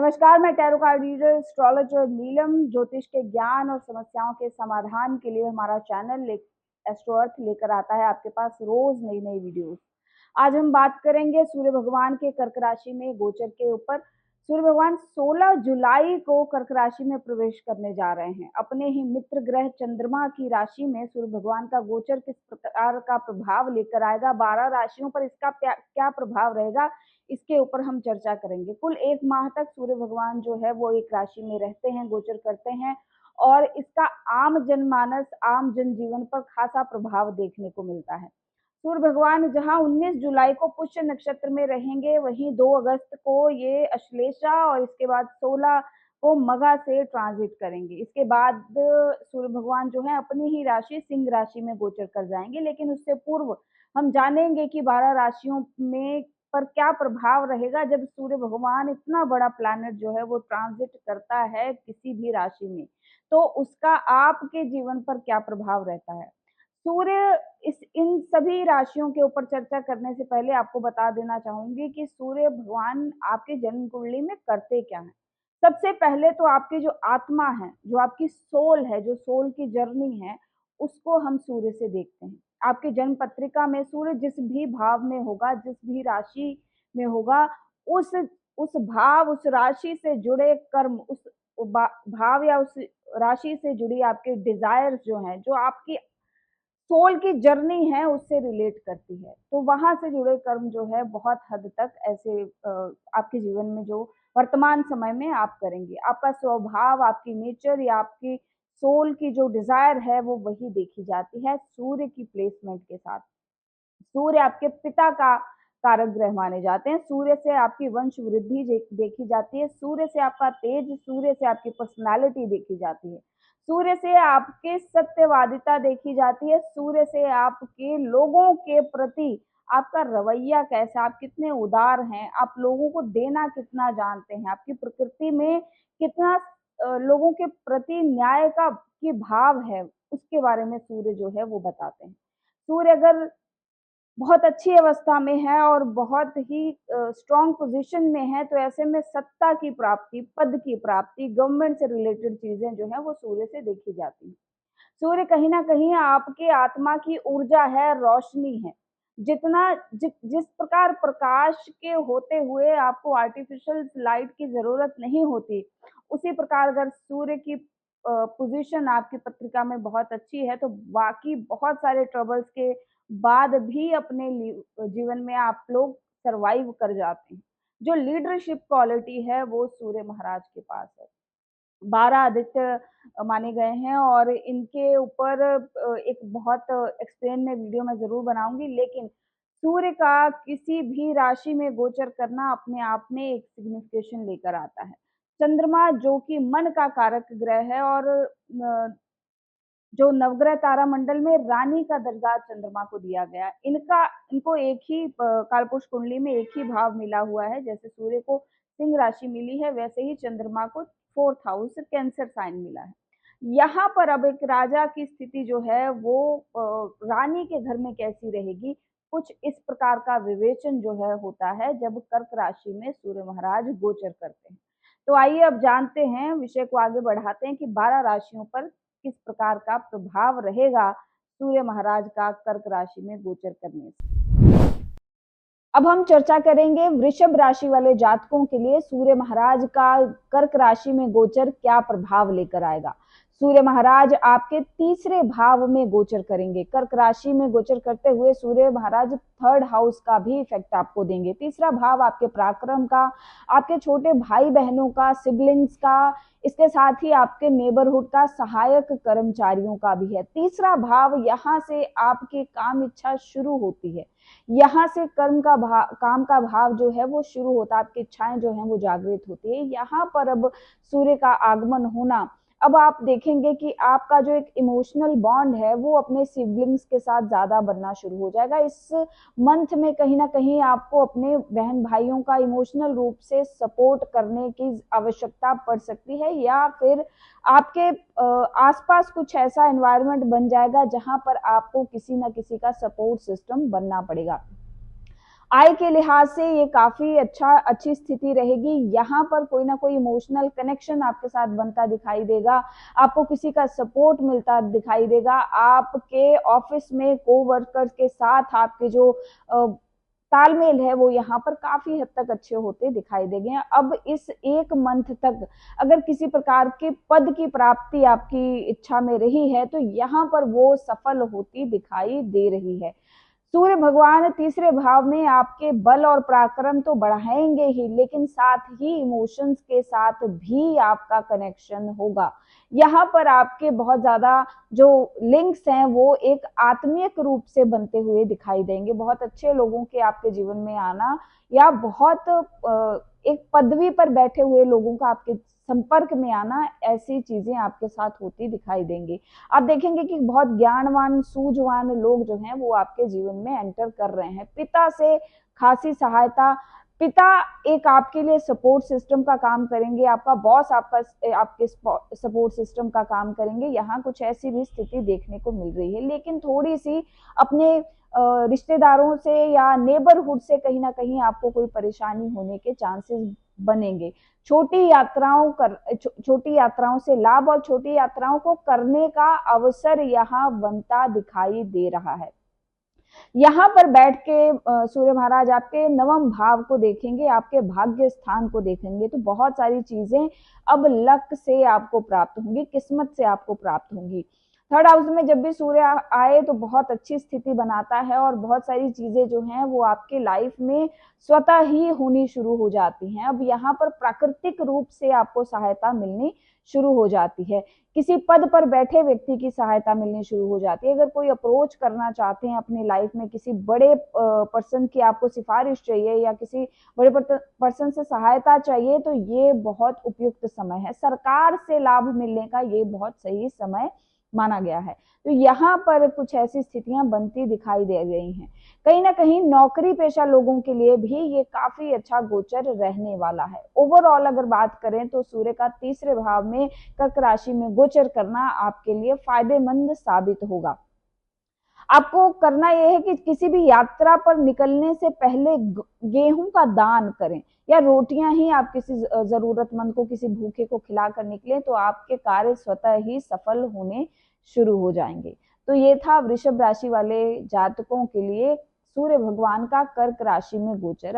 नमस्कार, मैं tarot card reader astrologer नीलम। ज्योतिष के ज्ञान और समस्याओं के समाधान के लिए हमारा चैनल एस्ट्रो अर्थ लेकर आता है आपके पास रोज नई नई वीडियोस। आज हम बात करेंगे सूर्य भगवान के कर्क राशि में गोचर के ऊपर। सूर्य भगवान 16 जुलाई को कर्क राशि में प्रवेश करने जा रहे हैं। अपने ही मित्र ग्रह चंद्रमा की राशि में सूर्य भगवान का गोचर किस प्रकार का प्रभाव लेकर आएगा, 12 राशियों पर इसका क्या प्रभाव रहेगा, इसके ऊपर हम चर्चा करेंगे। कुल 1 माह तक सूर्य भगवान जो है वो एक राशि में रहते हैं, गोचर करते हैं और इसका आम जनमानस, आम जनजीवन पर खासा प्रभाव देखने को मिलता है। सूर्य भगवान जहां 19 जुलाई को पुष्य नक्षत्र में रहेंगे, वहीं 2 अगस्त को ये अश्लेषा और इसके बाद 16 को मघा से ट्रांजिट करेंगे। इसके बाद सूर्य भगवान जो है अपनी ही राशि सिंह राशि में गोचर कर जाएंगे। लेकिन उससे पूर्व हम जानेंगे कि 12 राशियों में पर क्या प्रभाव रहेगा जब सूर्य भगवान, इतना बड़ा प्लैनेट जो है वो ट्रांजिट करता है किसी भी राशि में, तो उसका आपके जीवन पर क्या प्रभाव रहता है। सूर्य इन सभी राशियों के ऊपर चर्चा करने से पहले आपको बता देना चाहूंगी कि सूर्य भगवान आपके जन्म कुंडली में करते क्या है। सबसे पहले तो आपकी जो आत्मा है, जो आपकी सोल है, जो सोल की जर्नी है, उसको हम सूर्य से देखते हैं। आपकी जन्म पत्रिका में सूर्य जिस भी भाव में होगा, जिस भी राशि में होगा, उस भाव, उस राशि से जुड़े कर्म, उस भाव या उस राशि से जुड़ी आपके डिजायर्स जो हैं, जो आपकी सोल की जर्नी है, उससे रिलेट करती है। तो वहां से जुड़े कर्म जो है बहुत हद तक ऐसे आपके जीवन में जो वर्तमान समय में आप करेंगे, आपका स्वभाव, आपकी नेचर या आपकी सोल की जो डिजायर है वो वही देखी जाती है सूर्य की प्लेसमेंट के साथ। सूर्य आपके पिता का कारक ग्रह माने जाते हैं। सूर्य से आपकी वंश वृद्धि देखी जाती है, सूर्य से आपका तेज, सूर्य से आपकी पर्सनालिटी देखी जाती है, सूर्य से आपके सत्यवादिता देखी जाती है, सूर्य से आपके लोगों के प्रति आपका रवैया कैसा, आप कितने उदार हैं, आप लोगों को देना कितना जानते हैं, आपकी प्रकृति में कितना लोगों के प्रति न्याय का की भाव है, उसके बारे में सूर्य जो है वो बताते हैं। सूर्य अगर बहुत अच्छी अवस्था में है और बहुत ही स्ट्रॉन्ग पोजीशन में है, तो ऐसे में सत्ता की प्राप्ति, पद की प्राप्ति, गवर्नमेंट से रिलेटेड चीजें जो है वो सूर्य से देखी जाती है। सूर्य कहीं ना कहीं आपके आत्मा की ऊर्जा है, रोशनी है। जिस प्रकार प्रकाश के होते हुए आपको आर्टिफिशियल लाइट की जरूरत नहीं होती, उसी प्रकार अगर सूर्य की पोजीशन आपकी पत्रिका में बहुत अच्छी है, तो बाकी बहुत सारे ट्रबल्स के बाद भी अपने जीवन में आप लोग सरवाइव कर जाते हैं। जो लीडरशिप क्वालिटी है वो सूर्य महाराज के पास है। 12 आदित्य माने गए हैं और इनके ऊपर एक बहुत एक्सप्लेन में वीडियो में जरूर बनाऊंगी। लेकिन सूर्य का किसी भी राशि में गोचर करना अपने आप में एक सिग्निफिकेशन लेकर आता है। चंद्रमा जो कि मन का कारक ग्रह है और जो नवग्रह तारामंडल में रानी का दर्जा चंद्रमा को दिया गया, इनको एक ही कालपुरुष कुंडली में एक ही भाव मिला हुआ है। जैसे सूर्य को सिंह राशि मिली है, वैसे ही चंद्रमा को 4th हाउस कैंसर साइन मिला है। यहाँ पर अब एक राजा की स्थिति जो है वो रानी के घर में कैसी रहेगी, कुछ इस प्रकार का विवेचन जो है होता है जब कर्क राशि में सूर्य महाराज गोचर करते हैं। तो आइए अब जानते हैं, विषय को आगे बढ़ाते हैं कि 12 राशियों पर किस प्रकार का प्रभाव रहेगा सूर्य महाराज का कर्क राशि में गोचर करने से। अब हम चर्चा करेंगे वृषभ राशि वाले जातकों के लिए सूर्य महाराज का कर्क राशि में गोचर क्या प्रभाव लेकर आएगा। सूर्य महाराज आपके तीसरे भाव में गोचर करेंगे। कर्क राशि में गोचर करते हुए सूर्य महाराज 3rd हाउस का भी इफेक्ट आपको देंगे। तीसरा भाव आपके पराक्रम का, आपके छोटे भाई बहनों का, सिबलिंग्स का, इसके साथ ही आपके नेबरहुड का, सहायक कर्मचारियों का भी है। तीसरा भाव, यहाँ से आपकी काम इच्छा शुरू होती है, यहाँ से काम का भाव जो है वो शुरू होता है, आपकी इच्छाएं जो हैं वो जागृत होती है। यहाँ पर अब सूर्य का आगमन होना, अब आप देखेंगे कि आपका जो एक इमोशनल बॉन्ड है वो अपने सिबलिंग्स के साथ ज्यादा बनना शुरू हो जाएगा। इस मंथ में कहीं ना कहीं आपको अपने बहन भाइयों का इमोशनल रूप से सपोर्ट करने की आवश्यकता पड़ सकती है, या फिर आपके आसपास कुछ ऐसा एनवायरनमेंट बन जाएगा जहां पर आपको किसी ना किसी का सपोर्ट सिस्टम बनना पड़ेगा। आय के लिहाज से ये काफी अच्छी स्थिति रहेगी। यहाँ पर कोई ना कोई इमोशनल कनेक्शन आपके साथ बनता दिखाई देगा, आपको किसी का सपोर्ट मिलता दिखाई देगा। आपके ऑफिस में कोवर्कर्स के साथ आपके जो तालमेल है वो यहाँ पर काफी हद तक अच्छे होते दिखाई देंगे। अब इस एक मंथ तक अगर किसी प्रकार के पद की प्राप्ति आपकी इच्छा में रही है तो यहाँ पर वो सफल होती दिखाई दे रही है। सूर्य भगवान तीसरे भाव में आपके बल और पराक्रम तो बढ़ाएंगे ही, लेकिन साथ ही इमोशंस के साथ भी आपका कनेक्शन होगा। यहाँ पर आपके बहुत ज्यादा जो लिंक्स हैं वो एक आत्मीयक रूप से बनते हुए दिखाई देंगे। बहुत अच्छे लोगों के आपके जीवन में आना या बहुत एक पदवी पर बैठे हुए लोगों का आपके संपर्क में आना, ऐसी चीजें आपके साथ होती दिखाई देंगी। आप देखेंगे कि बहुत ज्ञानवान सूझवान लोग जो हैं वो आपके जीवन में एंटर कर रहे हैं। पिता से खासी सहायता, पिता एक आपके लिए सपोर्ट सिस्टम का काम करेंगे, आपका बॉस आपके सपोर्ट सिस्टम का काम करेंगे। यहाँ कुछ ऐसी भी स्थिति देखने को मिल रही है, लेकिन थोड़ी सी अपने रिश्तेदारों से या नेबरहुड से कहीं ना कहीं आपको कोई परेशानी होने के चांसेस बनेंगे। छोटी यात्राओं से लाभ और छोटी यात्राओं को करने का अवसर यहाँ बनता दिखाई दे रहा है। यहाँ पर बैठ के सूर्य महाराज आपके नवम भाव को देखेंगे, आपके भाग्य स्थान को देखेंगे, तो बहुत सारी चीजें अब लक से आपको प्राप्त होंगी, किस्मत से आपको प्राप्त होंगी। थर्ड हाउस में जब भी सूर्य आए तो बहुत अच्छी स्थिति बनाता है और बहुत सारी चीजें जो हैं वो आपके लाइफ में स्वतः ही होनी शुरू हो जाती हैं। अब यहाँ पर प्राकृतिक रूप से आपको सहायता मिलनी शुरू हो जाती है, किसी पद पर बैठे व्यक्ति की सहायता मिलनी शुरू हो जाती है। अगर कोई अप्रोच करना चाहते हैं अपनी लाइफ में, किसी बड़े पर्सन की आपको सिफारिश चाहिए या किसी बड़े पर्सन से सहायता चाहिए, तो ये बहुत उपयुक्त समय है। सरकार से लाभ मिलने का ये बहुत सही समय माना गया है। तो यहाँ पर कुछ ऐसी स्थितियां बनती दिखाई दे रही हैं। कहीं ना कहीं नौकरी पेशा लोगों के लिए भी ये काफी अच्छा गोचर रहने वाला है। ओवरऑल अगर बात करें तो सूर्य का तीसरे भाव में कर्क राशि में गोचर करना आपके लिए फायदेमंद साबित होगा। आपको करना यह है कि किसी भी यात्रा पर निकलने से पहले गेहूं का दान करें या रोटियां ही आप किसी जरूरतमंद को, किसी भूखे को खिला कर निकले तो आपके कार्य स्वतः ही सफल होने शुरू हो जाएंगे। तो ये था वृषभ राशि वाले जातकों के लिए सूर्य भगवान का कर्क राशि में गोचर।